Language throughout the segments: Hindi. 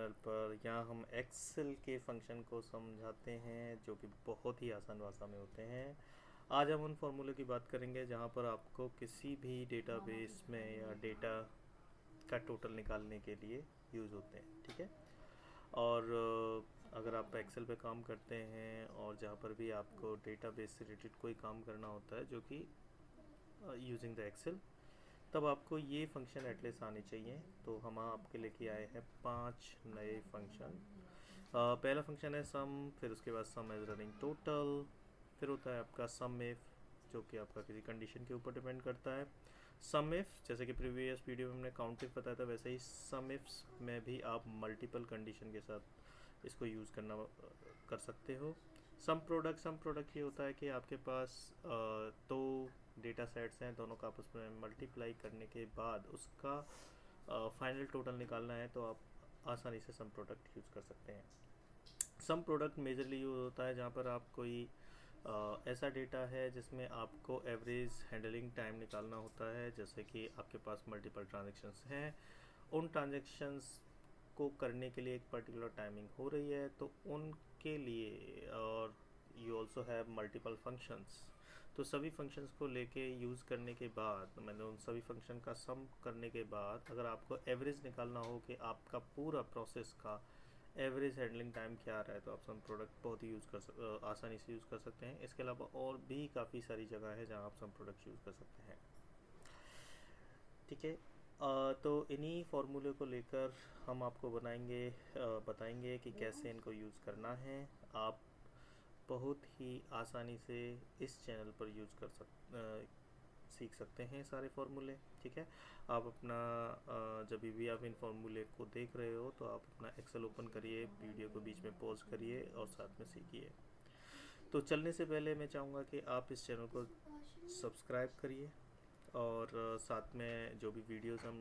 चैनल पर। यहाँ हम एक्सेल के फंक्शन को समझाते हैं जो कि बहुत ही आसान भाषा में होते हैं। आज हम उन फॉर्मूले की बात करेंगे जहाँ पर आपको किसी भी डेटाबेस में या डेटा का टोटल निकालने के लिए यूज़ होते हैं, ठीक है। और अगर आप एक्सेल पे काम करते हैं और जहाँ पर भी आपको डेटाबेस से रिलेटेड कोई काम करना होता है जो कि यूजिंग द एक्सेल, तब आपको ये फंक्शन एटलीस्ट आने चाहिए। तो हम आपके लेके आए हैं 5 नए फंक्शन। पहला फंक्शन है सम, फिर उसके बाद सम एज रनिंग टोटल, फिर होता है आपका सम इफ जो कि आपका किसी कंडीशन के ऊपर डिपेंड करता है। सम इफ जैसे कि प्रीवियस वीडियो में हमने काउंट इफ बताया था, वैसे ही सम इफ्स में भी आप मल्टीपल कंडीशन के साथ इसको यूज़ कर सकते हो। सम प्रोडक्ट ये होता है कि आपके पास दो डेटा सेट्स हैं, दोनों का आपस में मल्टीप्लाई करने के बाद उसका फाइनल टोटल निकालना है, तो आप आसानी से सम प्रोडक्ट यूज़ कर सकते हैं। सम प्रोडक्ट मेजरली यूज होता है जहाँ पर आप कोई ऐसा डेटा है जिसमें आपको एवरेज हैंडलिंग टाइम निकालना होता है। जैसे कि आपके पास मल्टीपल ट्रांजेक्शन्स हैं, उन ट्रांजेक्शन्स को करने के लिए एक पर्टिकुलर टाइमिंग हो रही है, तो उनके लिए, और you also have multiple functions, तो सभी फंक्शंस को लेके यूज़ करने के बाद, मैंने उन सभी फंक्शन का सम करने के बाद अगर आपको एवरेज निकालना हो कि आपका पूरा प्रोसेस का एवरेज हैंडलिंग टाइम क्या आ रहा है, तो आप सम प्रोडक्ट बहुत ही आसानी से यूज़ कर सकते हैं। इसके अलावा और भी काफ़ी सारी जगह है जहाँ आप सम प्रोडक्ट यूज़ कर सकते हैं, ठीक है। तो इन्हीं फार्मूले को लेकर हम आपको बताएंगे कि कैसे इनको यूज़ करना है। आप बहुत ही आसानी से इस चैनल पर सीख सकते हैं सारे फार्मूले, ठीक है। आप अपना जब भी आप इन फार्मूले को देख रहे हो तो आप अपना एक्सेल ओपन करिए, वीडियो को बीच में पॉज करिए और साथ में सीखिए। तो चलने से पहले मैं चाहूँगा कि आप इस चैनल को सब्सक्राइब करिए और साथ में जो भी वीडियोस हम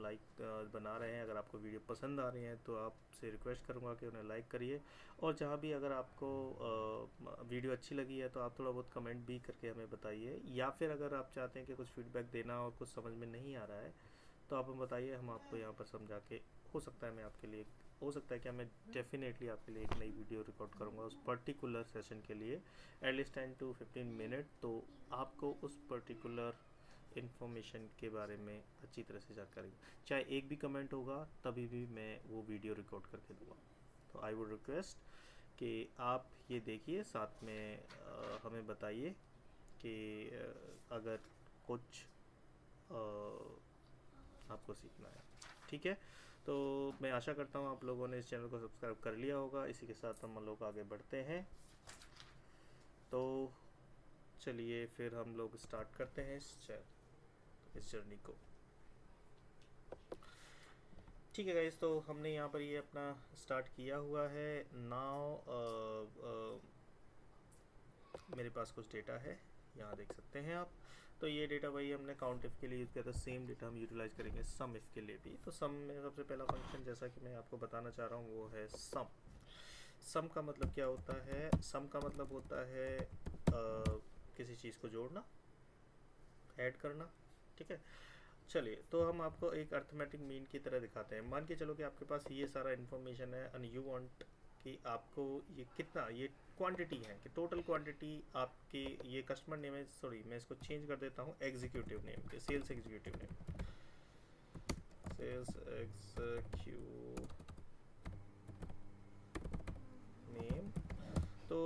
बना रहे हैं, अगर आपको वीडियो पसंद आ रही हैं तो आपसे रिक्वेस्ट करूंगा कि उन्हें लाइक करिए। और जहाँ भी अगर आपको वीडियो अच्छी लगी है तो आप थोड़ा बहुत कमेंट भी करके हमें बताइए, या फिर अगर आप चाहते हैं कि कुछ फीडबैक देना और कुछ समझ में नहीं आ रहा है तो आप हमें बताइए, हम आपको यहाँ पर समझा के, हो सकता है कि मैं डेफिनेटली आपके लिए एक नई वीडियो रिकॉर्ड करूँगा उस पर्टिकुलर सेशन के लिए, एटलीस्ट 10 to 15 मिनट, तो आपको उस पर्टिकुलर इन्फॉर्मेशन के बारे में अच्छी तरह से जानकारी, चाहे एक भी कमेंट होगा तभी भी मैं वो वीडियो रिकॉर्ड करके दूंगा। तो आई वुड रिक्वेस्ट कि आप ये देखिए, साथ में हमें बताइए कि अगर कुछ आपको सीखना है, ठीक है। तो मैं आशा करता हूँ आप लोगों ने इस चैनल को सब्सक्राइब कर लिया होगा। इसी के साथ हम लोग आगे बढ़ते हैं। तो चलिए फिर हम लोग स्टार्ट करते हैं इस जर्नी को, ठीक है गाइस। तो हमने यहाँ पर ये अपना स्टार्ट किया हुआ है। नाउ मेरे पास कुछ डेटा है, यहाँ देख सकते हैं आप। तो ये डेटा वही हमने काउंट इफ के लिए यूज़ किया था, सेम डेटा हम यूटिलाइज करेंगे सम इफ के लिए भी। तो सम में सबसे पहला फंक्शन जैसा कि मैं आपको बताना चाह रहा हूँ वो है सम। सम का मतलब क्या होता है? सम का मतलब होता है किसी चीज़ को जोड़ना, ऐड करना, ठीक है। चलिए, तो हम आपको एक अर्थमेटिक मीन की तरह दिखाते हैं। मान के चलो कि आपके पास ये सारा इन्फॉर्मेशन है एंड यू वांट कि आपको ये कितना, ये क्वांटिटी है कि टोटल क्वांटिटी आपकी, ये कस्टमर नेम है, सॉरी मैं इसको चेंज कर देता हूँ एग्जीक्यूटिव नेम के, सेल्स एग्जीक्यूटिव नेम। तो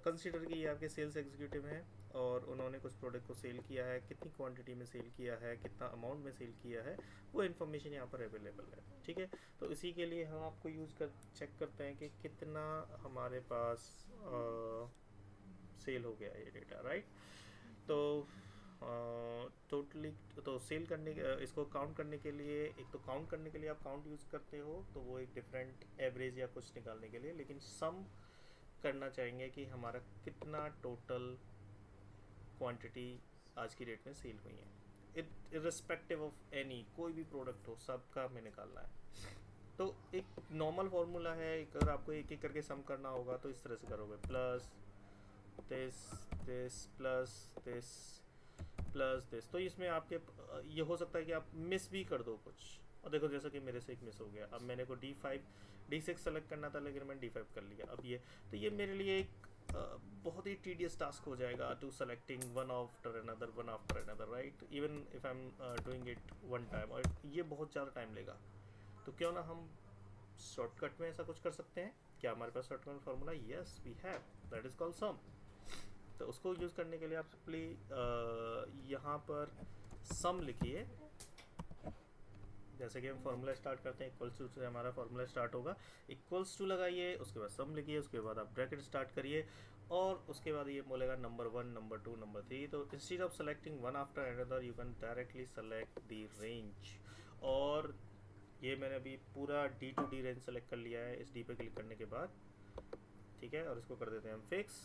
कंसीडर कि ये आपके सेल्स एग्जीक्यूटिव हैं और उन्होंने कुछ प्रोडक्ट को सेल किया है, कितनी क्वांटिटी में सेल किया है, कितना अमाउंट में सेल किया है, वो इन्फॉर्मेशन यहाँ पर अवेलेबल है, ठीक है। तो इसी के लिए हम आपको चेक करते हैं कि कितना हमारे पास सेल हो गया ये डेटा, राइट। तो टोटली तो सेल करने के, इसको काउंट करने के लिए, एक तो काउंट करने के लिए आप काउंट यूज़ करते हो तो वो एक डिफरेंट एवरेज या कुछ निकालने के लिए, लेकिन सम करना चाहेंगे कि हमारा कितना टोटल क्वांटिटी आज की डेट में सेल हुई है, इरिस्पेक्टिव ऑफ एनी, कोई भी प्रोडक्ट हो सबका हमें निकालना है। तो एक नॉर्मल फार्मूला है, अगर आपको एक एक करके सम करना होगा तो इस तरह से करोगे, plus this this plus this plus this. तो इसमें आपके ये हो सकता है कि आप मिस भी कर दो कुछ, और देखो जैसा कि मेरे से एक मिस हो गया, अब मैंने को D6 सेलेक्ट करना था लेकिन मैंने D5 कर लिया। अब ये तो ये मेरे लिए एक बहुत ही टीडियस टास्क हो जाएगा to selecting one after another, right, even if I am doing it one time, और ये बहुत ज़्यादा टाइम लेगा। तो क्यों ना हम शॉर्टकट में ऐसा कुछ कर सकते हैं। क्या हमारे पास shortcut formula? Yes we have, that is called sum. तो उसको यूज़ करने के लिए आप सिंपली यहाँ पर सम लिखिए। जैसे कि हम फार्मूला स्टार्ट करते हैं, इक्वल्स टू से हमारा फार्मूला स्टार्ट होगा, इक्वल्स टू लगाइए, उसके बाद सम लिखिए, उसके बाद आप ब्रैकेट स्टार्ट करिए, और उसके बाद ये बोलेगा नंबर 1, नंबर 2, नंबर 3। तो instead of selecting one after another you can directly select the range. और ये मैंने अभी पूरा D to D range select कर लिया है इस D पे क्लिक करने के बाद, ठीक है। और इसको कर देते हैं हम फिक्स।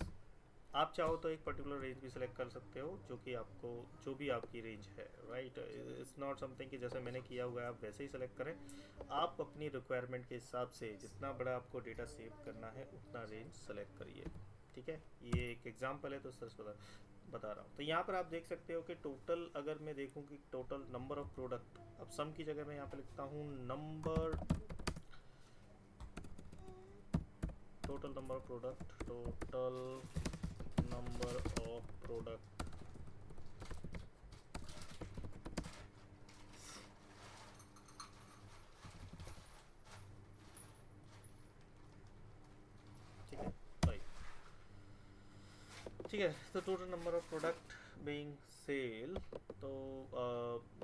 आप चाहो तो एक पर्टिकुलर रेंज भी सिलेक्ट कर सकते हो, जो कि आपको जो भी आपकी रेंज है, राइट। इट्स नॉट समथिंग कि जैसे मैंने किया हुआ है आप वैसे ही सिलेक्ट करें। आप अपनी रिक्वायरमेंट के हिसाब से जितना बड़ा आपको डेटा सेव करना है उतना रेंज सेलेक्ट करिए, ठीक है। ये एक एग्जांपल है तो सर बता रहा हूँ। तो यहाँ पर आप देख सकते हो कि टोटल, अगर मैं देखूँ कि टोटल नंबर ऑफ प्रोडक्ट, अब सम की जगह मैं यहाँ पे लिखता हूँ total number of product, total number of product, ठीक है भाई, ठीक है। तो total number of product being sale, तो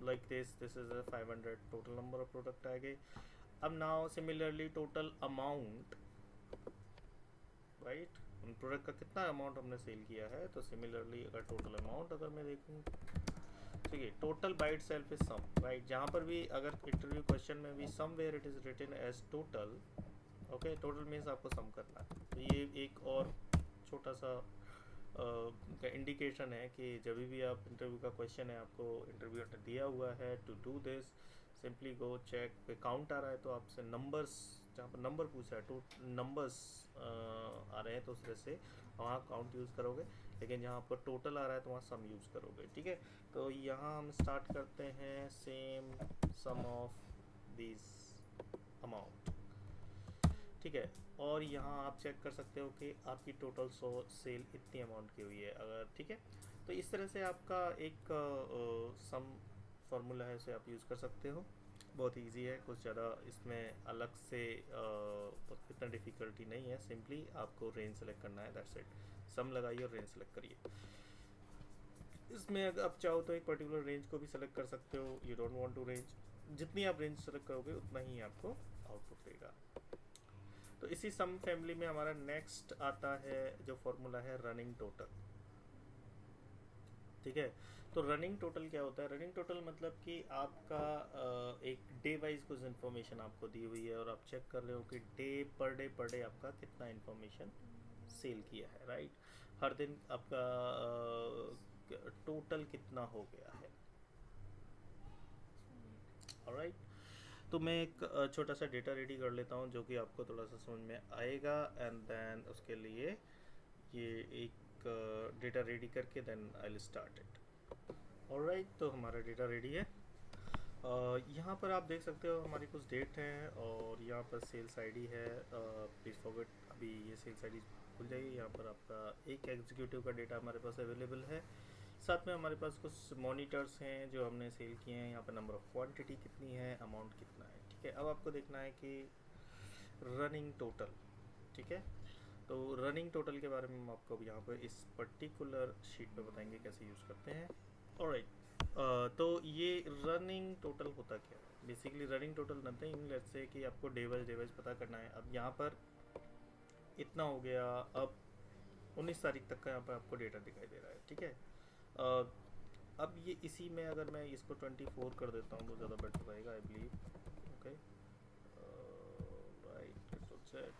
like this is 500 total number of product आ गए। अब now similarly total amount, right, उन प्रोडक्ट का कितना अमाउंट हमने सेल किया है। तो सिमिलरली अगर टोटल अमाउंट अगर मैं देखूँ, ठीक है, total by itself is sum, right. जहाँ पर भी अगर इंटरव्यू क्वेश्चन में भी somewhere it is written as total, okay, total means आपको सम करना है। तो ये एक और छोटा सा का इंडिकेशन है कि जब भी आप इंटरव्यू का क्वेश्चन है, आपको इंटरव्यू दिया हुआ है to do this, simply go check पे काउंट आ रहा है तो आपसे नंबर्स, जहाँ पर नंबर पूछा है तो नंबर्स आ रहे हैं तो उस तरह से वहाँ काउंट यूज़ करोगे। लेकिन जहाँ पर टोटल आ रहा है तो वहाँ सम यूज़ करोगे, ठीक है। तो यहाँ हम स्टार्ट करते हैं same sum of this amount, ठीक है। और यहाँ आप चेक कर सकते हो कि आपकी टोटल सेल इतनी अमाउंट की हुई है अगर, ठीक है। तो इस तरह से आपका एक सम फार्मूला है, उसे आप यूज़ कर सकते हो। बहुत इजी है, कुछ ज़्यादा इसमें अलग से इतना डिफ़िकल्टी नहीं है। सिंपली आपको रेंज सेलेक्ट करना है, दैट्स इट। सम लगाइए और रेंज सेलेक्ट करिए। इसमें अगर आप चाहो तो एक पर्टिकुलर रेंज को भी सेलेक्ट कर सकते हो, you don't want to range, जितनी आप रेंज सेलेक्ट करोगे उतना ही आपको आउटपुट देगा। तो इसी सम फैमिली में हमारा नेक्स्ट आता है जो फॉर्मूला है रनिंग टोटल, ठीक है। तो रनिंग टोटल क्या होता है? रनिंग टोटल मतलब कि आपका एक डे वाइज कुछ इन्फॉर्मेशन आपको दी हुई है और आप चेक कर रहे हो कि पर डे आपका कितना इन्फॉर्मेशन सेल किया है, राइट। हर दिन आपका टोटल कितना हो गया है, ऑलराइट। तो मैं एक छोटा सा डेटा रेडी कर लेता हूँ जो कि आपको थोड़ा सा समझ में आएगा, एंड देन उसके लिए ये एक डेटा रेडी करके then I will start it, alright. तो हमारा डेटा रेडी है। यहाँ पर आप देख सकते हो हमारी कुछ डेट है और यहाँ पर सेल्स आईडी है। प्लीज़ फॉरगेट, अभी ये सेल्स आईडी खुल जाएगी। यहाँ पर आपका एक एग्जीक्यूटिव का डेटा हमारे पास अवेलेबल है, साथ में हमारे पास कुछ मॉनिटर्स हैं जो हमने सेल किए हैं। यहाँ पर नंबर ऑफ़ क्वांटिटी कितनी है, अमाउंट कितना है, ठीक है। अब आपको देखना है कि रनिंग टोटल, ठीक है। तो रनिंग टोटल के बारे में हम आपको अब यहाँ पर इस पर्टिकुलर शीट पे बताएंगे कैसे यूज़ करते हैं, ऑलराइट। तो ये रनिंग टोटल होता क्या है? Basically running total nothing, let's say कि आपको डे वाइज पता करना है। अब यहाँ पर इतना हो गया, अब 19 तारीख तक का यहाँ पर आपको डेटा दिखाई दे रहा है, ठीक है। अब ये इसी में अगर मैं इसको 24 कर देता हूँ तो ज़्यादा बेटर रहेगा, आई बिलीव, ओके, राइट। तो सेट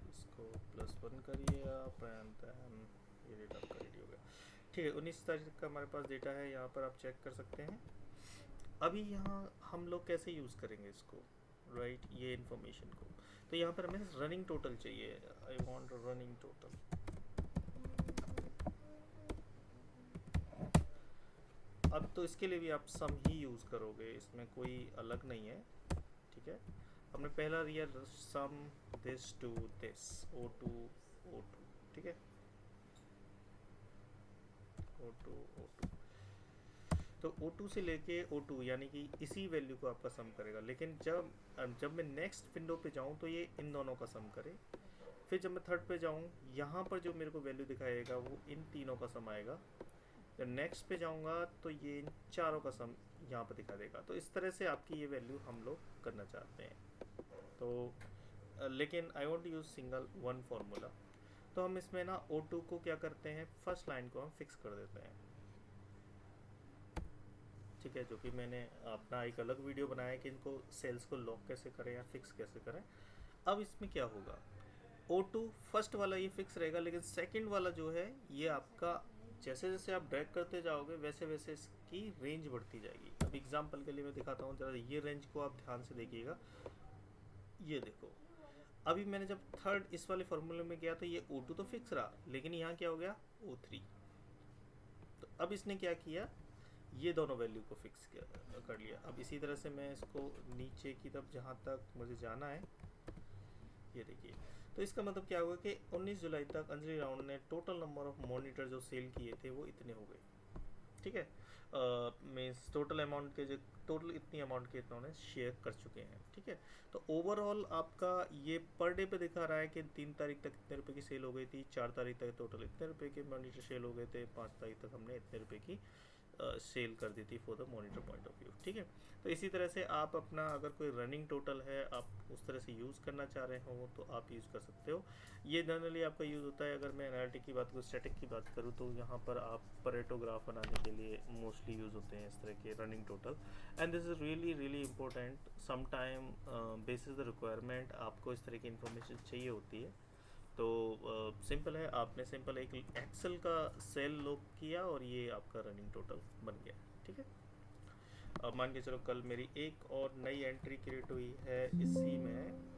इसको +1 करिए आप, एंड देन ये डेटा आपका रेडी हो गया, ठीक है। 19 तारीख का हमारे पास डेटा है, यहाँ पर आप चेक कर सकते हैं। अभी यहाँ हम लोग कैसे यूज़ करेंगे इसको, राइट, ये इन्फॉर्मेशन को। तो यहाँ पर हमें रनिंग टोटल चाहिए, आई वांट रनिंग टोटल। अब तो इसके लिए भी आप सम ही यूज़ करोगे, इसमें कोई अलग नहीं है, ठीक है। हमने पहला दिया सम this to this, O2 O2, ठीक है, O2 O2, तो O2 से लेके O2 यानी कि इसी वैल्यू को आपका सम करेगा। लेकिन जब मैं नेक्स्ट विंडो पे जाऊँ तो ये इन दोनों का सम करे, फिर जब मैं थर्ड पे जाऊँ यहाँ पर जो मेरे को वैल्यू दिखाएगा वो इन तीनों का सम आएगा। जब नेक्स्ट पे जाऊँगा तो ये इन चारों का सम यहाँ पर दिखा देगा। तो इस तरह से आपकी ये वैल्यू हम लोग करना चाहते हैं। तो लेकिन I want use single one formula, तो हम इसमें ना O2 को क्या करते हैं, फर्स्ट लाइन को हम फिक्स कर देते हैं, ठीक है, जो कि मैंने अपना एक अलग वीडियो बनाया है कि इनको सेल्स को लॉक कैसे करें या फिक्स कैसे करें। अब इसमें क्या होगा, O2 फर्स्ट वाला ये फिक्स रहेगा, लेकिन सेकंड वाला जो है ये आपका जैसे जैसे आप ड्रैग करते जाओगे वैसे वैसे इसकी रेंज बढ़ती जाएगी। अब एग्जांपल के लिए मैं दिखाता हूँ, जरा ये रेंज को आप ध्यान से देखिएगा। ये देखो, अभी मैंने जब थर्ड इस वाले फॉर्मूले में गया तो ये O2 तो फिक्स रहा, लेकिन यहाँ क्या हो गया, O3। तो अब इसने क्या किया, ये दोनों वैल्यू को फिक्स कर लिया। अब इसी तरह से मैं इसको नीचे की तरफ जहाँ तक मुझे जाना है, ये देखिए, तो इसका मतलब क्या हुआ कि 19 जुलाई तक अंजलि राउंड ने टोटल नंबर ऑफ मॉनिटर जो सेल किए थे वो इतने हो गए, ठीक है। मीन्स टोटल अमाउंट के जो टोटल इतनी अमाउंट के इन्होंने शेयर कर चुके हैं, ठीक है। तो ओवरऑल आपका ये पर डे पे दिखा रहा है कि 3 तारीख तक इतने रुपए की सेल हो गई थी, 4 तारीख तक टोटल इतने रुपए के मॉनिटर सेल हो गए थे, 5 तारीख तक हमने इतने रुपए की सेल कर दी थी for the monitor point of view, ठीक है। तो इसी तरह से आप अपना अगर कोई रनिंग टोटल है आप उस तरह से यूज़ करना चाह रहे हो तो आप यूज़ कर सकते हो। ये जनरली आपका यूज़ होता है, अगर मैं एनालिटिक की बात करूँ, स्टैटिक की बात करूँ, तो यहाँ पर आप परेटो ग्राफ बनाने के लिए मोस्टली यूज़ होते हैं इस तरह के running total. And this is really really important, some time basis the requirement आपको इस तरह की इन्फॉर्मेशन चाहिए होती है। तो सिंपल है, आपने सिंपल एक एक्सेल का सेल लॉक किया और ये आपका रनिंग टोटल बन गया, ठीक है। अब मान के चलो कल मेरी एक और नई एंट्री क्रिएट हुई है इसी में,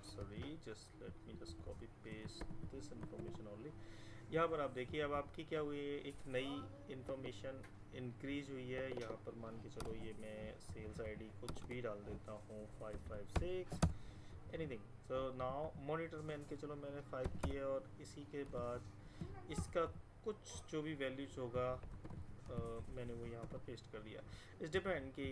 sorry just let me just copy paste this information only. यहाँ पर आप देखिए, अब आपकी क्या हुई है, एक नई इंफॉर्मेशन इंक्रीज हुई है। यहाँ पर मान के चलो ये मैं सेल्स आईडी कुछ भी डाल देता हूँ, 556 एनीथिंग। सो नाउ मॉनिटर में इनके चलो मैंने 5 किया और इसी के बाद इसका कुछ जो भी वैल्यूज होगा मैंने वो यहाँ पर पेस्ट कर दिया। इट्स डिपेंड कि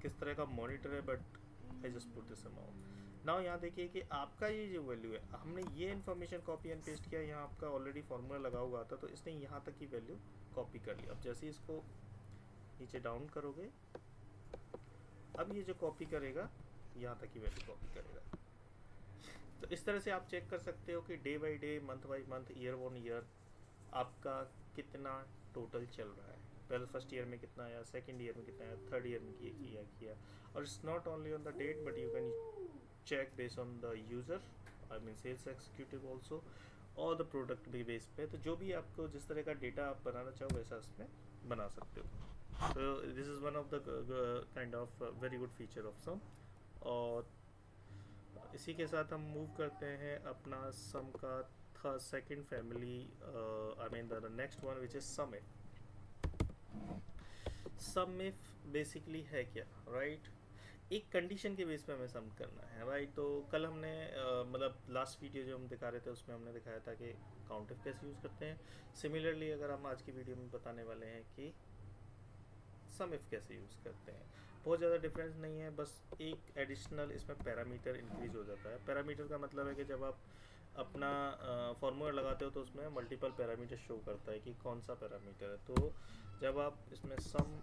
किस तरह का मॉनिटर है, but I just put this amount. Now यहाँ देखिए कि आपका ये जो वैल्यू है, हमने ये इन्फॉर्मेशन कॉपी एंड पेस्ट किया, यहाँ आपका ऑलरेडी फार्मूला लगा हुआ था तो इसने यहाँ तक की वैल्यू कॉपी कर लिया। अब जैसे इसको नीचे डाउन करोगे, अब ये जो कॉपी करेगा यहाँ तक की वैल्यू कॉपी करेगा। तो इस तरह से आप चेक कर सकते हो कि day by day, month by month, year on year आपका कितना टोटल चल रहा है। पहले फर्स्ट ईयर में कितना आया, सेकंड ईयर में कितना आया, थर्ड ईयर में किया। और it's not only on the date but you can check based on the user, I mean sales executive also, और द प्रोडक्ट भी बेस पे। तो जो भी आपको जिस तरह का डेटा आप बनाना चाहो वैसा उसमें बना सकते हो। तो this is one of the kind of very good feature of sum. और इसी के साथ हम मूव करते हैं अपना सम का second family, I mean the next one which is sum if. Sum if basically है क्या, राइट, एक कंडीशन के बेस पे हमें सम करना है, राइट। तो कल हमने मतलब लास्ट वीडियो जो हम दिखा रहे थे उसमें हमने दिखाया था कि काउंट इफ कैसे यूज़ करते हैं। सिमिलरली अगर हम आज की वीडियो में बताने वाले हैं कि सम इफ कैसे यूज़ करते हैं। बहुत ज़्यादा डिफरेंस नहीं है, बस एक एडिशनल इसमें पैरामीटर इंक्रीज हो जाता है। पैरामीटर का मतलब है कि जब आप अपना फार्मूला लगाते हो तो उसमें मल्टीपल पैरामीटर शो करता है कि कौन सा पैरामीटर है। तो जब आप इसमें सम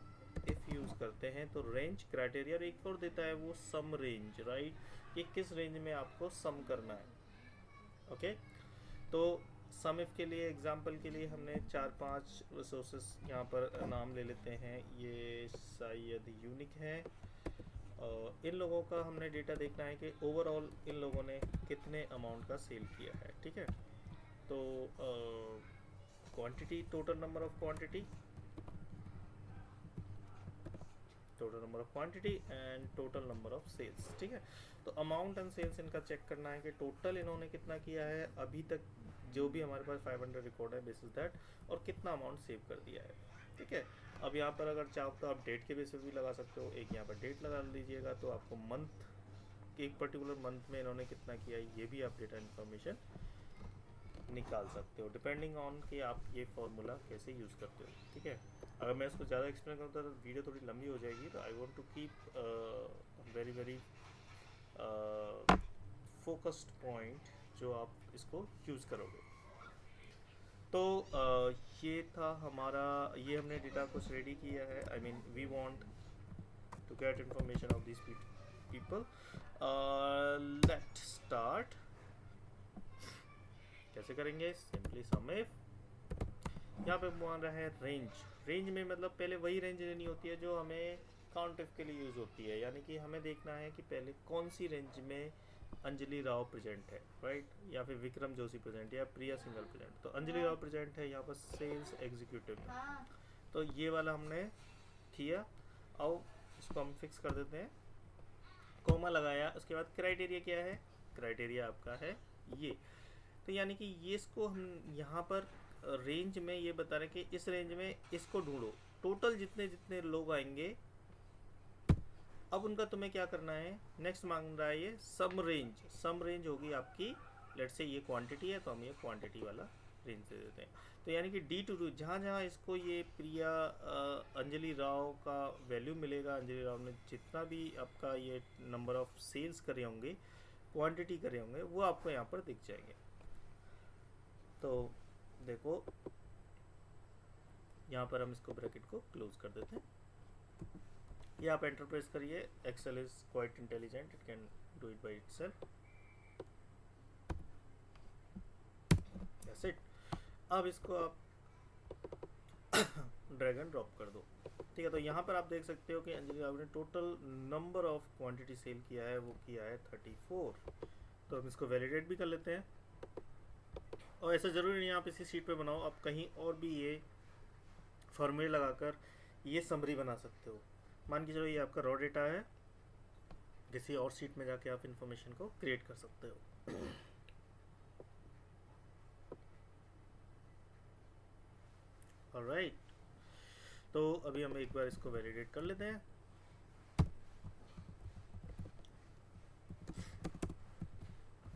इफ़ यूज़ करते हैं तो रेंज क्राइटेरिया और एक और देता है वो सम रेंज, राइट, कि किस रेंज में आपको सम करना है, ओके। तो सम इफ के लिए एग्जांपल के लिए हमने 4-5 रिसोर्सेस यहाँ पर नाम ले लेते हैं। ये शायद यूनिक है, इन लोगों का हमने डेटा देखना है कि ओवरऑल इन लोगों ने कितने अमाउंट का सेल किया है, ठीक है। तो quantity, total number of quantity and total number of sales, ठीक है। तो अमाउंट एंड सेल्स इनका चेक करना है कि टोटल इन्होंने कितना किया है अभी तक, जो भी हमारे पास 500 रिकॉर्ड है बेसिस दैट, और कितना अमाउंट सेव कर दिया है, ठीक है। अब यहाँ पर अगर चाहो तो आप डेट के बेसिस भी लगा सकते हो, एक यहाँ पर डेट लगा लीजिएगा तो आपको मंथ, एक पर्टिकुलर मंथ में इन्होंने कितना किया ये भी आप डेटा इन्फॉर्मेशन निकाल सकते हो, डिपेंडिंग ऑन कि आप ये फॉर्मूला कैसे यूज़ करते हो। ठीक है, अगर मैं इसको ज़्यादा एक्सप्लेन करता तो वीडियो थोड़ी लंबी हो जाएगी, तो I want to keep very very focused point जो आप इसको यूज़ करोगे। तो ये था हमारा, ये हमने डेटा कुछ रेडी किया है। I mean we want to get information of this people. Let start. कैसे करेंगे? सिंपली सम इफ, यहाँ पे मान रहा है रेंज। रेंज में मतलब पहले वही रेंज लेनी होती है जो हमें काउंट इफ के लिए यूज़ होती है, यानी कि हमें देखना है कि पहले कौन सी रेंज में अंजलि राव प्रेजेंट है, राइट, या फिर विक्रम जोशी प्रेजेंट या प्रिया सिंघल प्रेजेंट। तो अंजलि राव प्रेजेंट है यहाँ पर सेल्स एग्जीक्यूटिव में, तो ये वाला हमने किया। अब इसको हम फिक्स कर देते हैं, कोमा लगाया। उसके बाद क्राइटेरिया क्या है? क्राइटेरिया आपका है ये। तो यानी कि ये इसको हम यहाँ पर रेंज में ये बता रहे हैं कि इस रेंज में इसको ढूंढो, टोटल जितने जितने लोग आएंगे। अब उनका तुम्हें क्या करना है? नेक्स्ट मांग रहा है ये सम रेंज। सम रेंज होगी आपकी, लेट से ये क्वांटिटी है तो हम ये क्वांटिटी वाला रेंज दे देते हैं। तो यानी कि डी टू डी जहाँ जहाँ इसको ये प्रिया अंजलि राव का वैल्यू मिलेगा, अंजलि राव ने जितना भी आपका ये नंबर ऑफ सेल्स करे होंगे, क्वांटिटी करे होंगे, वो आपको यहाँ पर दिख जाएंगे। तो देखो यहाँ पर हम इसको ब्रैकेट को क्लोज कर देते हैं। ये आप एंटर प्रेस करिए। Excel is quite intelligent, it can do it by itself. That's it. अब इसको आप ड्रैग एंड ड्रॉप कर दो। ठीक है, तो यहाँ पर आप देख सकते हो कि अंजलि राव ने total number of quantity sale किया है, वो किया है 34। तो हम इसको वैलिडेट भी कर लेते हैं। और ऐसा ज़रूरी नहीं है आप इसी शीट पे बनाओ, आप कहीं और भी ये फॉर्मूले लगाकर ये समरी बना सकते हो। मान के चलो ये आपका रॉ डेटा है, किसी और शीट में जाके आप इंफॉर्मेशन को क्रिएट कर सकते हो। ऑलराइट, तो अभी हम एक बार इसको वैलिडेट कर लेते हैं।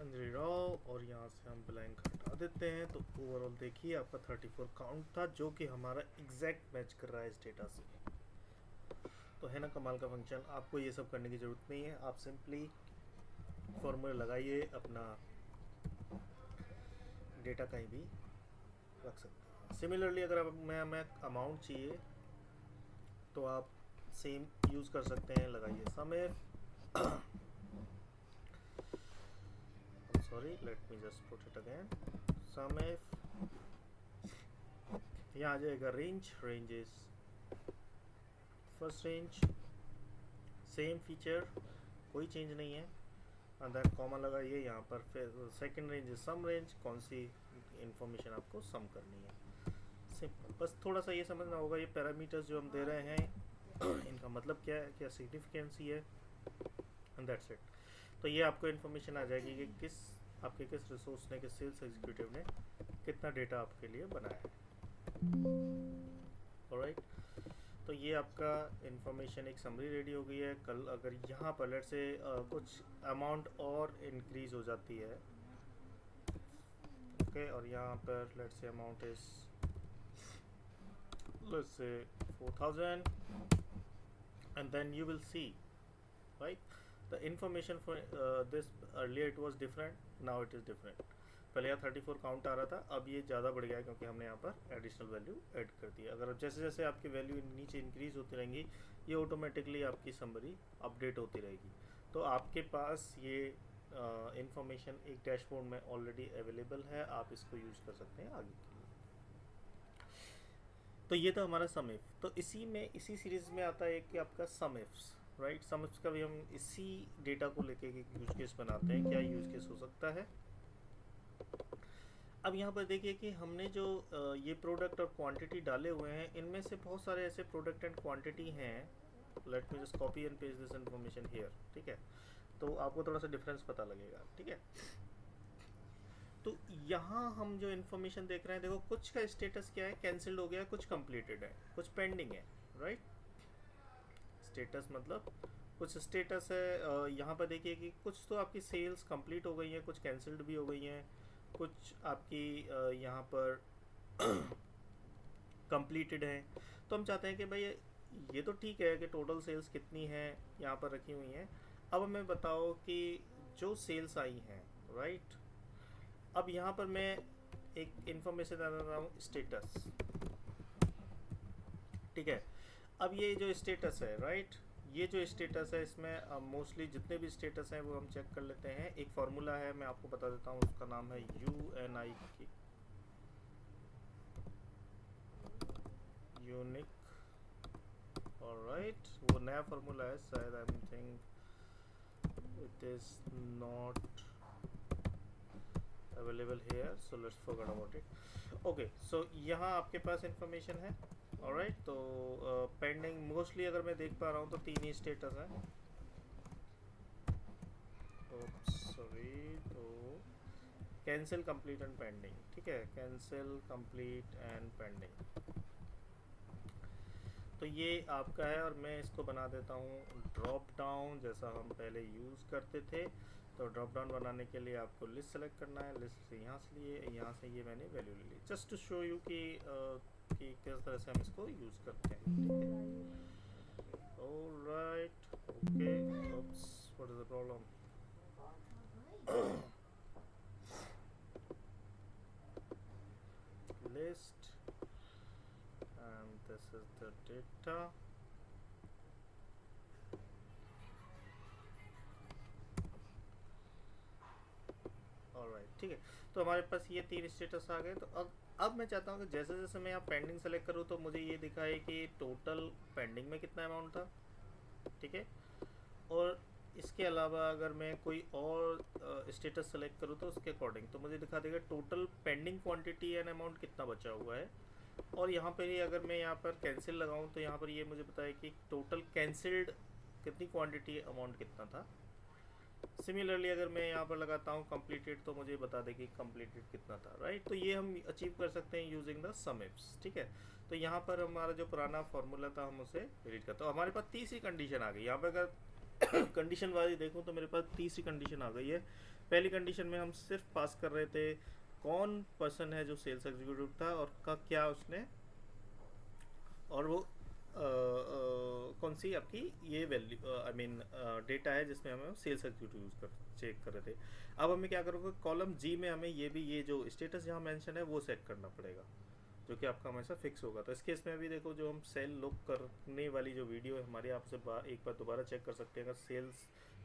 अंजलि राव, और यहाँ से हम ब्लैंक हटा देते हैं। तो ओवरऑल देखिए आपका 34 काउंट था, जो कि हमारा एग्जैक्ट मैच कर रहा है इस डेटा से। तो है ना कमाल का फंक्शन। आपको ये सब करने की ज़रूरत नहीं है, आप सिंपली फॉर्मूला लगाइए, अपना डेटा कहीं भी रख सकते हैं। सिमिलरली अगर आप हमें अमाउंट चाहिए तो आप सेम यूज़ कर सकते हैं। लगाइए समय, sorry, let me just put it again. समय यहाँ आ जाएगा range. Range is first range, same feature, कोई चेंज नहीं है। अंदर कॉमा लगाइए यहाँ पर। फिर second range is sum range, कौन सी इंफॉर्मेशन आपको सम करनी है। सिंपल, बस थोड़ा सा ये समझना होगा ये पैरामीटर्स जो हम दे रहे हैं इनका मतलब क्या है, क्या सिग्निफिकेंसी है, एंड दैट्स इट। तो ये आपको इन्फॉर्मेशन आ जाएगी कि किस रिसोर्स ने, किस सेल्स एग्जीक्यूटिव ने कितना डेटा आपके लिए बनाया है। ऑलराइट, तो ये आपका इन्फॉर्मेशन एक समरी रेडी हो गई है। कल अगर यहाँ पर लेट से कुछ अमाउंट और इंक्रीज हो जाती है, ओके, और यहाँ पर लेट से amount is let's say 4000, and then you will see, right, the information for this earlier it was different, now it is different. पहले यहाँ 34 काउंट आ रहा था, अब ये ज़्यादा बढ़ गया है क्योंकि हमने यहाँ पर एडिशनल वैल्यू ऐड कर दी है। अगर जैसे जैसे आपकी वैल्यू नीचे इंक्रीज होती रहेंगी, ये ऑटोमेटिकली आपकी समरी अपडेट होती रहेगी। तो आपके पास ये इंफॉर्मेशन एक डैशबोर्ड में ऑलरेडी अवेलेबल है, आप इसको यूज़ कर सकते हैं आगे के लिए। तो ये था हमारा सम इफ। तो इसी में, इसी सीरीज में आता है कि आपका सम इफ्स, राइट। सम इफ्स का भी हम इसी डेटा को लेके एक यूज केस बनाते हैं। क्या यूज केस हो सकता है? अब यहाँ पर देखिए कि हमने जो ये प्रोडक्ट और क्वांटिटी डाले हुए हैं, इनमें से बहुत सारे ऐसे प्रोडक्ट एंड क्वांटिटी हैं। Late me just copy and paste this information here, ठीक है। तो आपको थोड़ा सा डिफरेंस पता लगेगा, ठीक है। तो यहाँ हम जो इन्फॉर्मेशन देख रहे हैं, देखो कुछ का स्टेटस क्या है, कैंसिल्ड हो गया, कुछ कंप्लीटेड है, कुछ पेंडिंग है, राइट। स्टेटस मतलब कुछ स्टेटस है। यहाँ पर देखिए कि कुछ तो आपकी सेल्स कंप्लीट हो गई हैं, कुछ कैंसिल्ड भी हो गई हैं, कुछ आपकी यहाँ पर कंप्लीटेड है। तो हम चाहते हैं कि भाई ये तो ठीक है कि टोटल सेल्स कितनी है यहाँ पर रखी हुई हैं। अब हमें बताओ कि जो सेल्स आई हैं, राइट। अब यहाँ पर मैं एक इंफॉर्मेशन डाल रहा हूँ, स्टेटस, ठीक है। अब ये जो स्टेटस है, राइट, ये जो स्टेटस है इसमें मोस्टली जितने भी स्टेटस हैं वो हम चेक कर लेते हैं। एक फार्मूला है, मैं आपको बता देता हूँ, उसका नाम है UNIK, यूनिक, ऑलराइट। वो नया फार्मूला है शायद, I think it is not available here, so let's forget about it. Okay, so यहाँ आपके पास इंफॉर्मेशन है, ऑलराइट। तो पेंडिंग मोस्टली अगर मैं देख पा रहा हूँ तो 3 ही स्टेटस है। सॉरी, तो कैंसिल, कंप्लीट एंड पेंडिंग, ठीक है, कैंसिल, कंप्लीट एंड पेंडिंग। तो ये आपका है, और मैं इसको बना देता हूँ ड्रॉप डाउन जैसा हम पहले यूज़ करते थे। तो ड्रॉप डाउन बनाने के लिए आपको लिस्ट सेलेक्ट करना है, लिस्ट से यहाँ से लिए, यहाँ से ये मैंने वैल्यू ले ली, जस्ट टू शो यू कि किस तरह से हम इसको यूज़ करते हैं, ठीक है। Alright, okay, oops, what is the problem? List, and this is the data. Alright, ठीक है। तो हमारे पास ये 3 स्टेटस आ गए। तो अब मैं चाहता हूँ कि जैसे जैसे मैं यहाँ पेंडिंग सेलेक्ट करूँ तो मुझे ये दिखाए कि टोटल पेंडिंग में कितना अमाउंट था, ठीक है। और इसके अलावा अगर मैं कोई और स्टेटस सेलेक्ट करूँ तो उसके अकॉर्डिंग तो मुझे दिखा देगा total pending quantity and amount कितना बचा हुआ है। और यहाँ पर ही अगर मैं यहाँ पर कैंसिल लगाऊँ तो यहाँ पर ये मुझे बताए कि टोटल कैंसिल्ड कितनी क्वांटिटी, अमाउंट कितना था। सिमिलरली अगर मैं यहाँ पर लगाता हूँ कंप्लीटेड तो मुझे बता देगी कंप्लीटेड कितना था, राइट। तो ये हम अचीव कर सकते हैं यूजिंग द सम इफ्स, ठीक है। तो यहाँ पर हमारा जो पुराना फॉर्मूला था हम उसे रीड करते हैं। हमारे पास तीसरी कंडीशन आ गई। यहाँ पर अगर कंडीशन वाइज देखूँ तो मेरे पास तीसरी कंडीशन आ गई है। पहली कंडीशन में हम सिर्फ पास कर रहे थे कौन पर्सन है जो सेल्स एग्जीक्यूटिव था और का क्या उसने, और वो कौन सी आपकी ये वैल्यू आई मीन डेटा है जिसमें हमें सेल्स एग्जीक्यूटिव यूज़ कर चेक कर रहे थे। अब हमें क्या करोगे, कॉलम जी में हमें ये भी ये जो स्टेटस जहाँ मेंशन है वो सेट करना पड़ेगा, जो कि आपका हमेशा फिक्स होगा। तो इस केस में अभी देखो जो हम सेल लुक करने वाली जो वीडियो है हमारी, आपसे एक बार दोबारा चेक कर सकते हैं अगर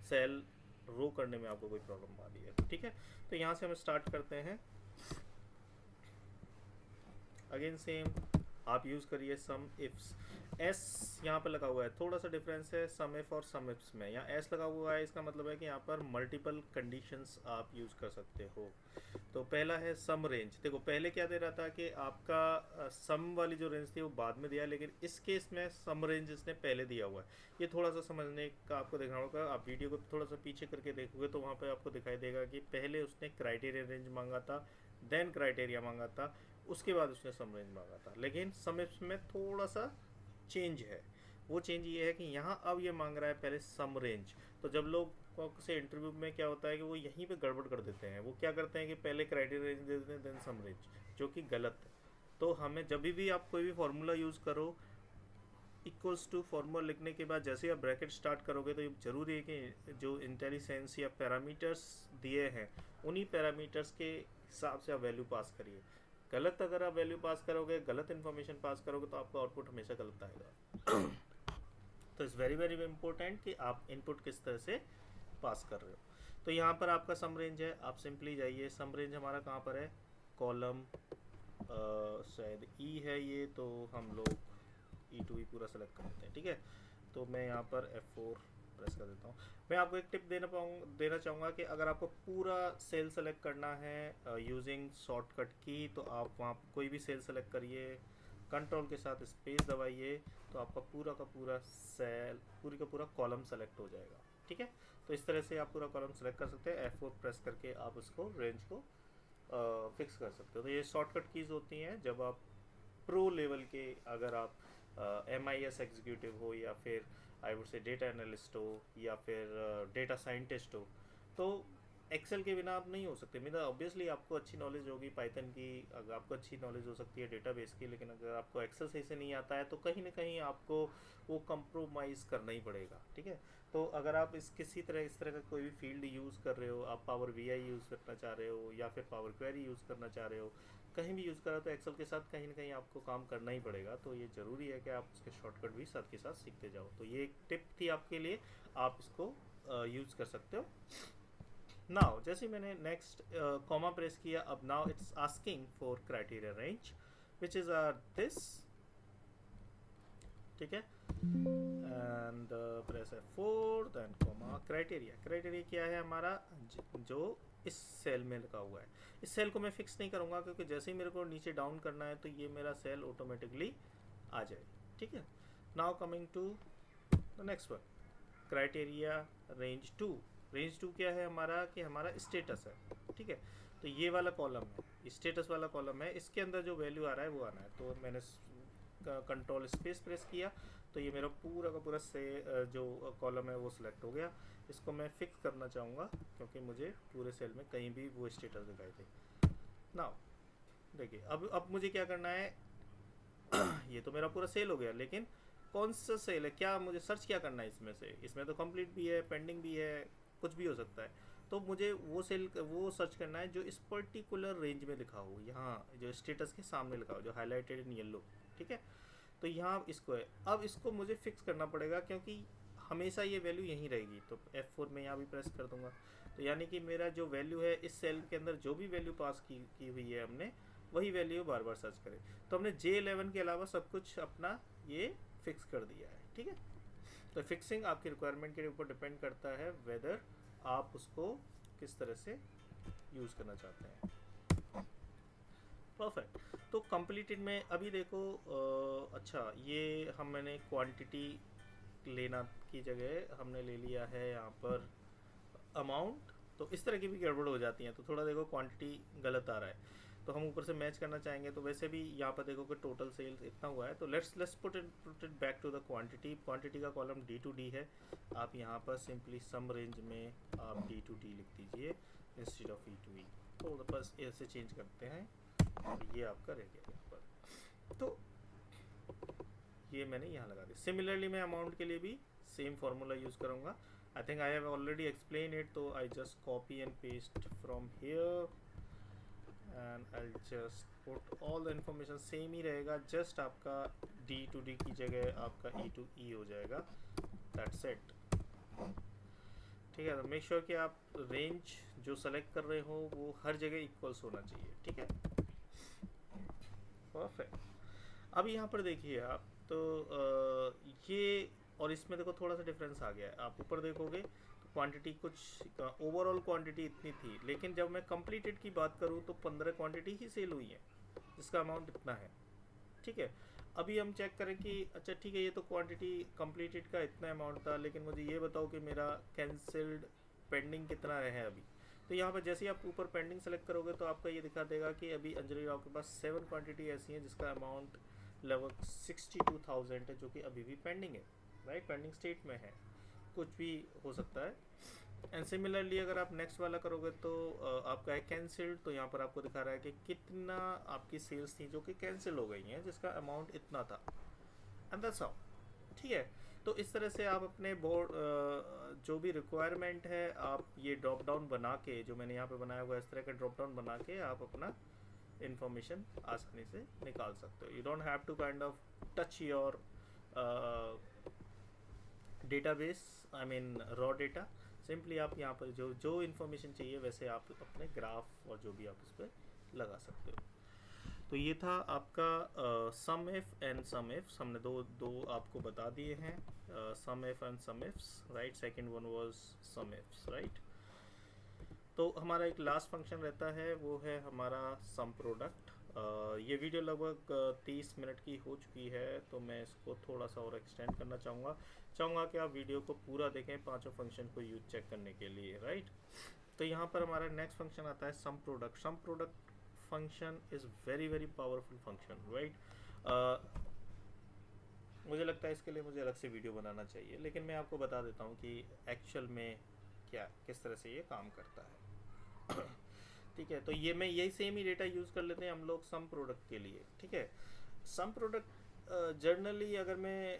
सेल रो करने में आपको कोई प्रॉब्लम आ रही है, ठीक है। तो यहाँ से हम स्टार्ट करते हैं। अगेन सेम आप यूज़ करिए सम इफ्स। एस यहाँ पर लगा हुआ है, थोड़ा सा डिफरेंस है सम इफ और सम इफ्स में। यहाँ एस लगा हुआ है, इसका मतलब है कि यहाँ पर मल्टीपल कंडीशंस आप यूज़ कर सकते हो। तो पहला है सम रेंज। देखो पहले क्या दे रहा था कि आपका सम वाली जो रेंज थी वो बाद में दिया, लेकिन इस केस में सम रेंज इसने पहले दिया हुआ है। ये थोड़ा सा समझने का आपको देखना होगा। आप वीडियो को थोड़ा सा पीछे करके देखोगे तो वहाँ पर आपको दिखाई देगा कि पहले उसने क्राइटेरिया रेंज मांगा था, देन क्राइटेरिया मांगा था, उसके बाद उसने सम रेंज मांगा था। लेकिन सम इफ्स में थोड़ा सा चेंज है। वो चेंज ये है कि यहाँ अब ये मांग रहा है पहले सम रेंज। तो जब लोग से इंटरव्यू में क्या होता है कि वो यहीं पे गड़बड़ कर देते हैं, वो क्या करते हैं कि पहले क्राइटेरिया रेंज दे देते हैं देन सम रेंज, जो कि गलत है। तो हमें जब भी आप कोई भी फार्मूला यूज़ करो, इक्वल्स टू फार्मूला लिखने के बाद जैसे आप ब्रैकेट स्टार्ट करोगे तो ये जरूरी है कि जो इंटेलिजेंस या पैरामीटर्स दिए हैं उन्हीं पैरामीटर्स के हिसाब से आप वैल्यू पास करिए। गलत अगर आप वैल्यू पास करोगे, गलत इन्फॉर्मेशन पास करोगे तो आपका आउटपुट हमेशा गलत आएगा। तो इट्स वेरी वेरी इंपॉर्टेंट कि आप इनपुट किस तरह से पास कर रहे हो। तो यहाँ पर आपका सम रेंज है, आप सिंपली जाइए। सम रेंज हमारा कहाँ पर है, कॉलम शायद ई है ये, तो हम लोग E2 पूरा सेलेक्ट कर लेते हैं, ठीक है। तो मैं यहाँ पर F4 प्रेस कर देता हूँ। मैं आपको एक टिप देना चाहूँगा कि अगर आपको पूरा सेल सेलेक्ट करना है यूजिंग शॉर्टकट की, तो आप वहाँ कोई भी सेल सेलेक्ट करिए, कंट्रोल के साथ स्पेस दबाइए, तो आपका पूरा का पूरा सेल, पूरी का पूरा कॉलम सेलेक्ट हो जाएगा, ठीक है। तो इस तरह से आप पूरा कॉलम सेलेक्ट कर सकते हैं। F4 प्रेस करके आप उसको रेंज को फिक्स कर सकते हो। तो ये शॉर्टकट कीज़ होती हैं जब आप प्रो लेवल के, अगर आप MIS एग्जीक्यूटिव हो या फिर I would say data analyst हो या फिर डेटा साइंटिस्ट हो, तो एक्सेल के बिना आप नहीं हो सकते। मतलब ऑब्वियसली आपको अच्छी नॉलेज होगी पाइथन की, अगर आपको अच्छी नॉलेज हो सकती है डेटाबेस की, लेकिन अगर आपको एक्सेल सही से नहीं आता है तो कहीं ना कहीं आपको वो कंप्रोमाइज़ करना ही पड़ेगा। ठीक है, तो अगर आप इस तरह का कोई भी फील्ड यूज़ कर रहे हो, आप पावर VI यूज़ करना चाह रहे हो या फिर पावर क्वेरी यूज़ करना चाह रहे हो, कहीं भी यूज़ करा तो एक्सेल के साथ कहीं ना कहीं आपको काम करना ही पड़ेगा। तो ये ज़रूरी है कि आप उसके शॉर्टकट भी साथ के साथ सीखते जाओ। तो ये एक टिप थी आपके लिए, आप इसको यूज़ कर सकते हो। नाउ जैसे ही मैंने नेक्स्ट कॉमा प्रेस किया, अब now it's asking for criteria range which is this. ठीक है, and press F4 then comma criteria. Criteria क्या है हमारा, जो इस सेल में लिखा हुआ है। इस सेल को मैं फिक्स नहीं करूँगा क्योंकि जैसे ही मेरे को नीचे डाउन करना है तो ये मेरा सेल ऑटोमेटिकली आ जाए। ठीक है, now coming to the next one, criteria range 2। Range 2 क्या है हमारा, कि हमारा स्टेटस है। ठीक है, तो ये वाला कॉलम है, स्टेटस वाला कॉलम है, इसके अंदर जो वैल्यू आ रहा है वो आना है। तो मैंने कंट्रोल स्पेस प्रेस किया तो ये मेरा पूरा का पूरा से जो कॉलम है वो सिलेक्ट हो गया। इसको मैं फिक्स करना चाहूँगा क्योंकि मुझे पूरे सेल में कहीं भी वो स्टेटस दिखाई दे। नाउ देखिए, अब मुझे क्या करना है ये तो मेरा पूरा सेल हो गया, लेकिन कौन सा सेल है, क्या मुझे सर्च क्या करना है इसमें से। इसमें तो कंप्लीट भी है, पेंडिंग भी है, कुछ भी हो सकता है। तो मुझे वो सेल वो सर्च करना है जो इस पर्टिकुलर रेंज में लिखा हो, यहाँ जो स्टेटस के सामने लिखा हो, जो हाईलाइटेड इन येलो। ठीक है, तो यहाँ इसको है। अब इसको मुझे फिक्स करना पड़ेगा क्योंकि हमेशा ये वैल्यू यहीं रहेगी। तो F4 में यहाँ भी प्रेस कर दूंगा। तो यानी कि मेरा जो वैल्यू है इस सेल के अंदर, जो भी वैल्यू पास की हुई है हमने, वही वैल्यू बार बार सर्च करें। तो हमने J11 के अलावा सब कुछ अपना ये फिक्स कर दिया है। ठीक है, तो फिक्सिंग आपकी रिक्वायरमेंट के ऊपर डिपेंड करता है वेदर आप उसको किस तरह से यूज़ करना चाहते हैं। परफेक्ट, तो कंप्लीटेड में अभी देखो अच्छा, ये हम मैंने क्वांटिटी लेना की जगह हमने ले लिया है यहाँ पर अमाउंट। तो इस तरह की भी गड़बड़ हो जाती हैं। तो थोड़ा देखो क्वांटिटी गलत आ रहा है, तो हम ऊपर से मैच करना चाहेंगे। तो वैसे भी यहाँ पर देखो कि टोटल सेल्स इतना हुआ है। तो let's put it back to the quantity. Quantity का कॉलम D2D है। आप यहाँ पर सिंपली सम रेंज में आप D2D लिख दीजिए इंस्टेड ऑफ E2E। तो बस ऐसे चेंज करते हैं और ये आपका रह गया यहाँ पर। तो ये मैंने यहाँ लगा दिया। सिमिलरली मैं अमाउंट के लिए भी सेम फार्मूला यूज़ करूँगा। I think I have already explain it, तो I just copy and paste from here and I just put all the information. Same ही रहेगा, जस्ट आपका D2D की जगह आपका E2E हो जाएगा। That's it. ठीक है, तो मेक श्योर कि आप रेंज जो सेलेक्ट कर रहे हो वो हर जगह इक्वल्स होना चाहिए। ठीक है, परफेक्ट। अब यहाँ पर देखिए आप, तो ये और इसमें देखो थोड़ा सा डिफरेंस आ गया है। आप ऊपर देखोगे तो क्वांटिटी कुछ ओवरऑल क्वांटिटी इतनी थी, लेकिन जब मैं कंप्लीटेड की बात करूँ तो 15 क्वांटिटी ही सेल हुई है जिसका अमाउंट इतना है। ठीक है, अभी हम चेक करें कि अच्छा ठीक है, ये तो क्वांटिटी कंप्लीटेड का इतना अमाउंट था, लेकिन मुझे ये बताओ कि मेरा कैंसिल्ड पेंडिंग कितना है अभी। तो यहाँ पर जैसे ही आप ऊपर पेंडिंग सेलेक्ट करोगे तो आपका ये दिखा देगा कि अभी अंजलि राव के पास 7 क्वांटिटी ऐसी हैं जिसका अमाउंट लगभग 62,000 है, जो कि अभी भी पेंडिंग है। राइट, पेंडिंग स्टेट में है, कुछ भी हो सकता है। एंड सिमिलरली अगर आप नेक्स्ट वाला करोगे तो आपका है कैंसिल्ड। तो यहाँ पर आपको दिखा रहा है कि कितना आपकी सेल्स थी जो कि कैंसिल हो गई हैं, जिसका अमाउंट इतना था। And that's how. ठीक है, तो इस तरह से आप अपने बोर्ड जो भी रिक्वायरमेंट है, आप ये ड्रॉप डाउन बना के, जो मैंने यहाँ पे बनाया हुआ है इस तरह का ड्रॉप डाउन बना के आप अपना इंफॉर्मेशन आसानी से निकाल सकते हो। You don't have to kind of touch your database, I mean raw data. Simply आप यहाँ पर जो जो इन्फॉर्मेशन चाहिए वैसे आप अपने ग्राफ और जो भी आप इस पर लगा सकते हो। तो ये था आपका सम एफ एंड सम एफ्स। हमने दो आपको बता दिए हैं, sumif and sumifs, right. Second one was sumifs, right. तो हमारा एक लास्ट फंक्शन रहता है, वो है हमारा सम प्रोडक्ट। ये वीडियो लगभग 30 मिनट की हो चुकी है, तो मैं इसको थोड़ा सा और एक्सटेंड करना चाहूँगा कि आप वीडियो को पूरा देखें पांचों फंक्शन को यूज चेक करने के लिए, राइट। तो यहाँ पर हमारा नेक्स्ट फंक्शन आता है sumproduct. Sumproduct function is very very powerful function, right. मुझे लगता है इसके लिए मुझे अलग से वीडियो बनाना चाहिए, लेकिन मैं आपको बता देता हूँ कि एक्चुअल में क्या किस तरह से ये काम करता है। ठीक है, तो ये मैं यही सेम ही डेटा यूज़ कर लेते हैं हम लोग सम प्रोडक्ट के लिए। ठीक है, सम प्रोडक्ट जर्नली अगर मैं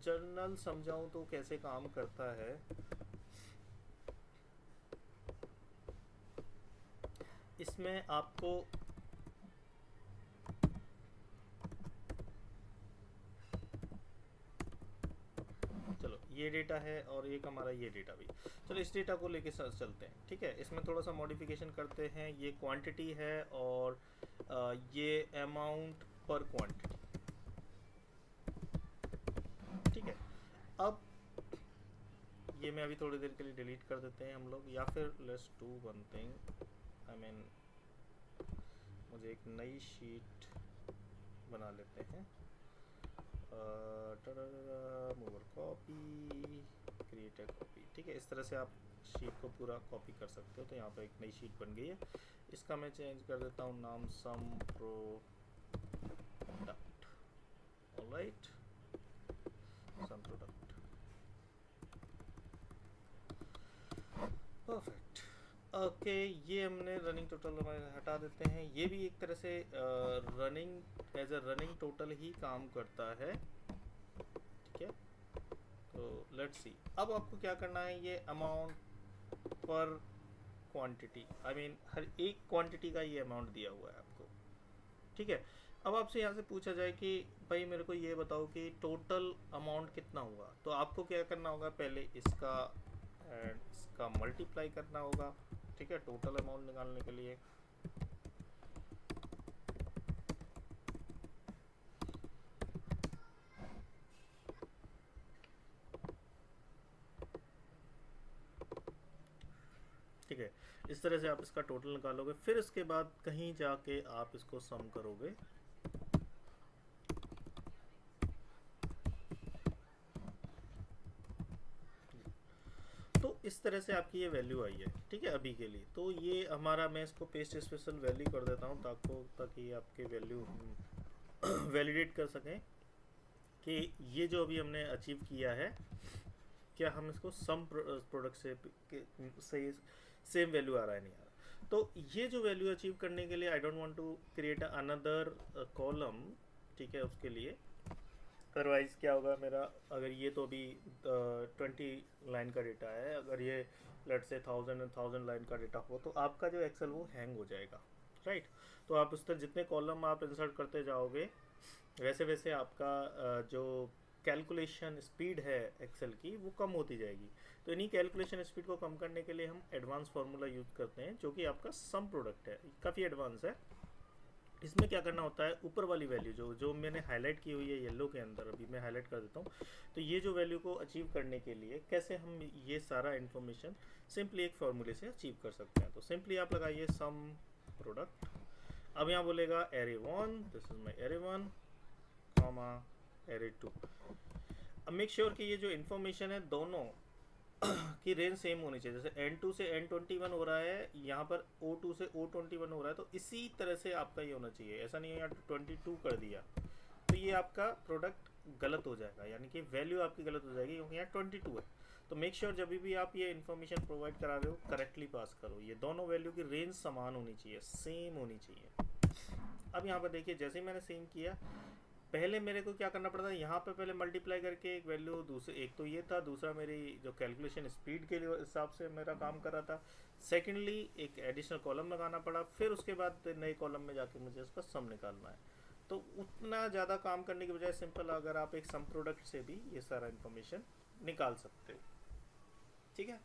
जर्नल समझाऊँ तो कैसे काम करता है, इसमें आपको चलो ये डेटा है और एक हमारा ये डेटा भी, चलो इस डेटा को लेके चलते हैं। ठीक है, इसमें थोड़ा सा मॉडिफिकेशन करते हैं। ये क्वांटिटी है और ये अमाउंट पर क्वांटिटी। ठीक है, अब ये मैं अभी थोड़ी देर के लिए डिलीट कर देते हैं हम लोग, या फिर let's do one thing, I mean मुझे एक नई शीट बना लेते हैं। Move or copy, create a copy. ठीक है, इस तरह से आप शीट को पूरा कॉपी कर सकते हो। तो यहाँ पर एक नई शीट बन गई है, इसका मैं चेंज कर देता हूँ नाम some product. Alright, some product, perfect. Okay, ये हमने रनिंग टोटल हटा देते हैं। ये भी एक तरह से running as a running total ही काम करता है। ठीक है, तो लेट्स सी अब आपको क्या करना है। ये अमाउंट पर क्वांटिटी, आई मीन हर एक क्वांटिटी का ये अमाउंट दिया हुआ है आपको। ठीक है, अब आपसे यहाँ से पूछा जाए कि भाई मेरे को ये बताओ कि टोटल अमाउंट कितना हुआ, तो आपको क्या करना होगा, पहले इसका एंड इसका मल्टीप्लाई करना होगा। ठीक है, टोटल अमाउंट निकालने के लिए। ठीक है, इस तरह से आप इसका टोटल निकालोगे, फिर उसके बाद कहीं जाके आप इसको सम करोगे। तो इस तरह से आपकी ये वैल्यू आई है। ठीक है, अभी के लिए तो ये हमारा, मैं इसको पेस्ट स्पेशल वैल्यू कर देता हूँ ताकि आपके वैल्यू वैलिडेट कर सकें कि ये जो अभी हमने अचीव किया है, क्या हम इसको सम प्रोडक्ट से सेम वैल्यू आ रहा है नहीं आ रहा। तो ये जो वैल्यू अचीव करने के लिए I don't want to create another column. ठीक है, उसके लिए अदरवाइज क्या होगा मेरा, अगर ये तो अभी 20 लाइन का डेटा है, अगर ये लेट से 1000 लाइन का डेटा हो तो आपका जो एक्सेल वो हैंग हो जाएगा, राइट। तो आप उस तरह जितने कॉलम आप इंसर्ट करते जाओगे वैसे वैसे आपका जो कैलकुलेशन स्पीड है एक्सेल की वो कम होती जाएगी। तो इन्हीं कैलकुलेशन स्पीड को कम करने के लिए हम एडवांस फार्मूला यूज़ करते हैं, जो कि आपका सम प्रोडक्ट है, काफ़ी एडवांस है। इसमें क्या करना होता है, ऊपर वाली वैल्यू जो मैंने हाईलाइट की हुई है येलो के अंदर, अभी मैं हाईलाइट कर देता हूँ। तो ये जो वैल्यू को अचीव करने के लिए कैसे हम ये सारा इन्फॉर्मेशन सिंपली एक फार्मूले से अचीव कर सकते हैं। तो सिंपली आप लगाइए सम प्रोडक्ट। अब यहाँ बोलेगा array 1, this is my array 1, comma array 2। अब मेक श्योर कि ये जो इन्फॉर्मेशन है दोनों की रेंज सेम होनी चाहिए। जैसे N2 से N21 हो रहा है, यहाँ पर O2 से O21 हो रहा है, तो इसी तरह से आपका ये होना चाहिए। ऐसा नहीं है यहाँ 22 कर दिया तो ये आपका प्रोडक्ट गलत हो जाएगा, यानी कि वैल्यू आपकी गलत हो जाएगी क्योंकि यहाँ 22 है। तो मेक श्योर जब भी आप ये इन्फॉर्मेशन प्रोवाइड करा रहे हो करेक्टली पास करो। ये दोनों वैल्यू की रेंज समान होनी चाहिए, सेम होनी चाहिए। अब यहाँ पर देखिए, जैसे ही मैंने सेम किया, पहले मेरे को क्या करना पड़ता था, यहाँ पे पहले मल्टीप्लाई करके एक वैल्यू, दूसरे एक तो ये था, दूसरा मेरी जो कैलकुलेशन स्पीड के लिए हिसाब से मेरा काम कर रहा था। सेकेंडली एक एडिशनल कॉलम लगाना पड़ा, फिर उसके बाद नए कॉलम में जाके मुझे उसका सम निकालना है। तो उतना ज़्यादा काम करने की बजाय सिंपल अगर आप एक सम प्रोडक्ट से भी ये सारा इन्फॉर्मेशन निकाल सकते हो। ठीक है,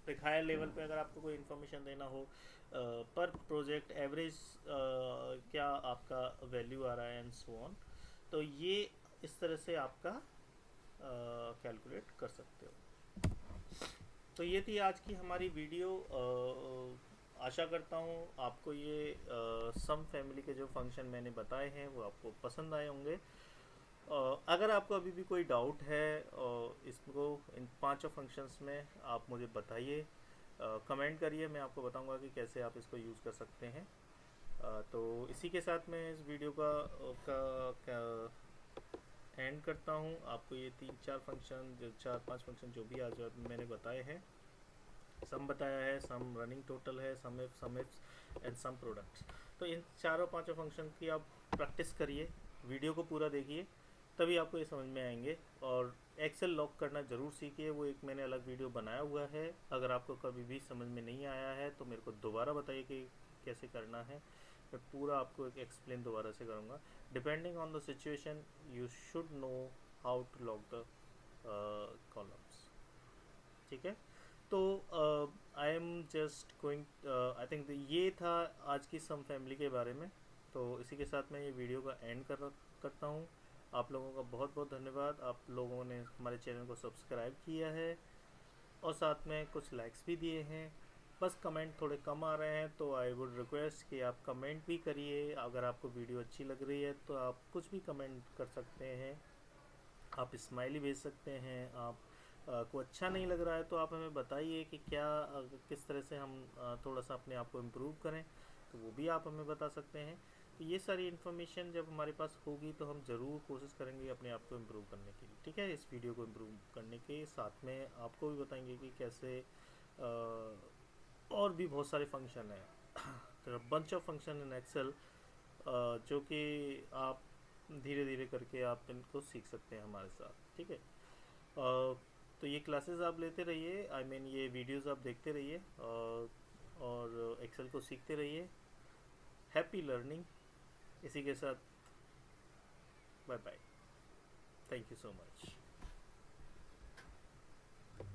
तो एक हायर लेवल पे अगर आपको कोई इन्फॉर्मेशन देना हो पर प्रोजेक्ट एवरेज क्या आपका वैल्यू आ रहा है एंड सो ऑन, तो ये इस तरह से आपका कैलकुलेट कर सकते हो। तो ये थी आज की हमारी वीडियो। आशा करता हूँ आपको ये सम फैमिली के जो फंक्शन मैंने बताए हैं वो आपको पसंद आए होंगे। अगर आपको अभी भी कोई डाउट है इसको इन पांचों फंक्शंस में, आप मुझे बताइए। कमेंट करिए, मैं आपको बताऊंगा कि कैसे आप इसको यूज़ कर सकते हैं। तो इसी के साथ मैं इस वीडियो का एंड करता हूँ। आपको ये 3-4 फंक्शन, जो 4-5 फंक्शन जो भी आज मैंने बताए हैं, सम बताया है, सम रनिंग टोटल है, सम इफ एंड सम प्रोडक्ट्स। तो इन चारों पांचों फंक्शन की आप प्रैक्टिस करिए, वीडियो को पूरा देखिए, तभी आपको ये समझ में आएंगे। और एक्सेल लॉक करना ज़रूर सीखिए, वो एक मैंने अलग वीडियो बनाया हुआ है। अगर आपको कभी भी समझ में नहीं आया है तो मेरे को दोबारा बताइए कि कैसे करना है, मैं पूरा आपको एक एक्सप्लेन दोबारा से करूँगा। Depending on the situation you should know how to lock the columns. ठीक है, तो I am just going, I think ये था आज की सम फैमिली के बारे में। तो इसी के साथ मैं ये वीडियो का एंड करता हूँ। आप लोगों का बहुत बहुत धन्यवाद, आप लोगों ने हमारे चैनल को सब्सक्राइब किया है और साथ में कुछ लाइक्स भी दिए हैं। बस कमेंट थोड़े कम आ रहे हैं, तो आई वुड रिक्वेस्ट कि आप कमेंट भी करिए। अगर आपको वीडियो अच्छी लग रही है तो आप कुछ भी कमेंट कर सकते हैं, आप स्माइली भेज सकते हैं। आप को अच्छा नहीं लग रहा है तो आप हमें बताइए कि क्या किस तरह से हम थोड़ा सा अपने आप को इम्प्रूव करें, तो वो भी आप हमें बता सकते हैं। तो ये सारी इन्फॉर्मेशन जब हमारे पास होगी तो हम ज़रूर कोशिश करेंगे अपने आप को इम्प्रूव करने की। ठीक है, इस वीडियो को इम्प्रूव करने के साथ में आपको भी बताएंगे कि कैसे और भी बहुत सारे फंक्शन हैं, bunch of function in Excel, जो कि आप धीरे धीरे करके आप इनको सीख सकते हैं हमारे साथ। ठीक है, तो ये क्लासेस आप लेते रहिए, आई मीन ये वीडियोस आप देखते रहिए और एक्सेल को सीखते रहिए। Happy learning. इसी के साथ bye bye, thank you so much.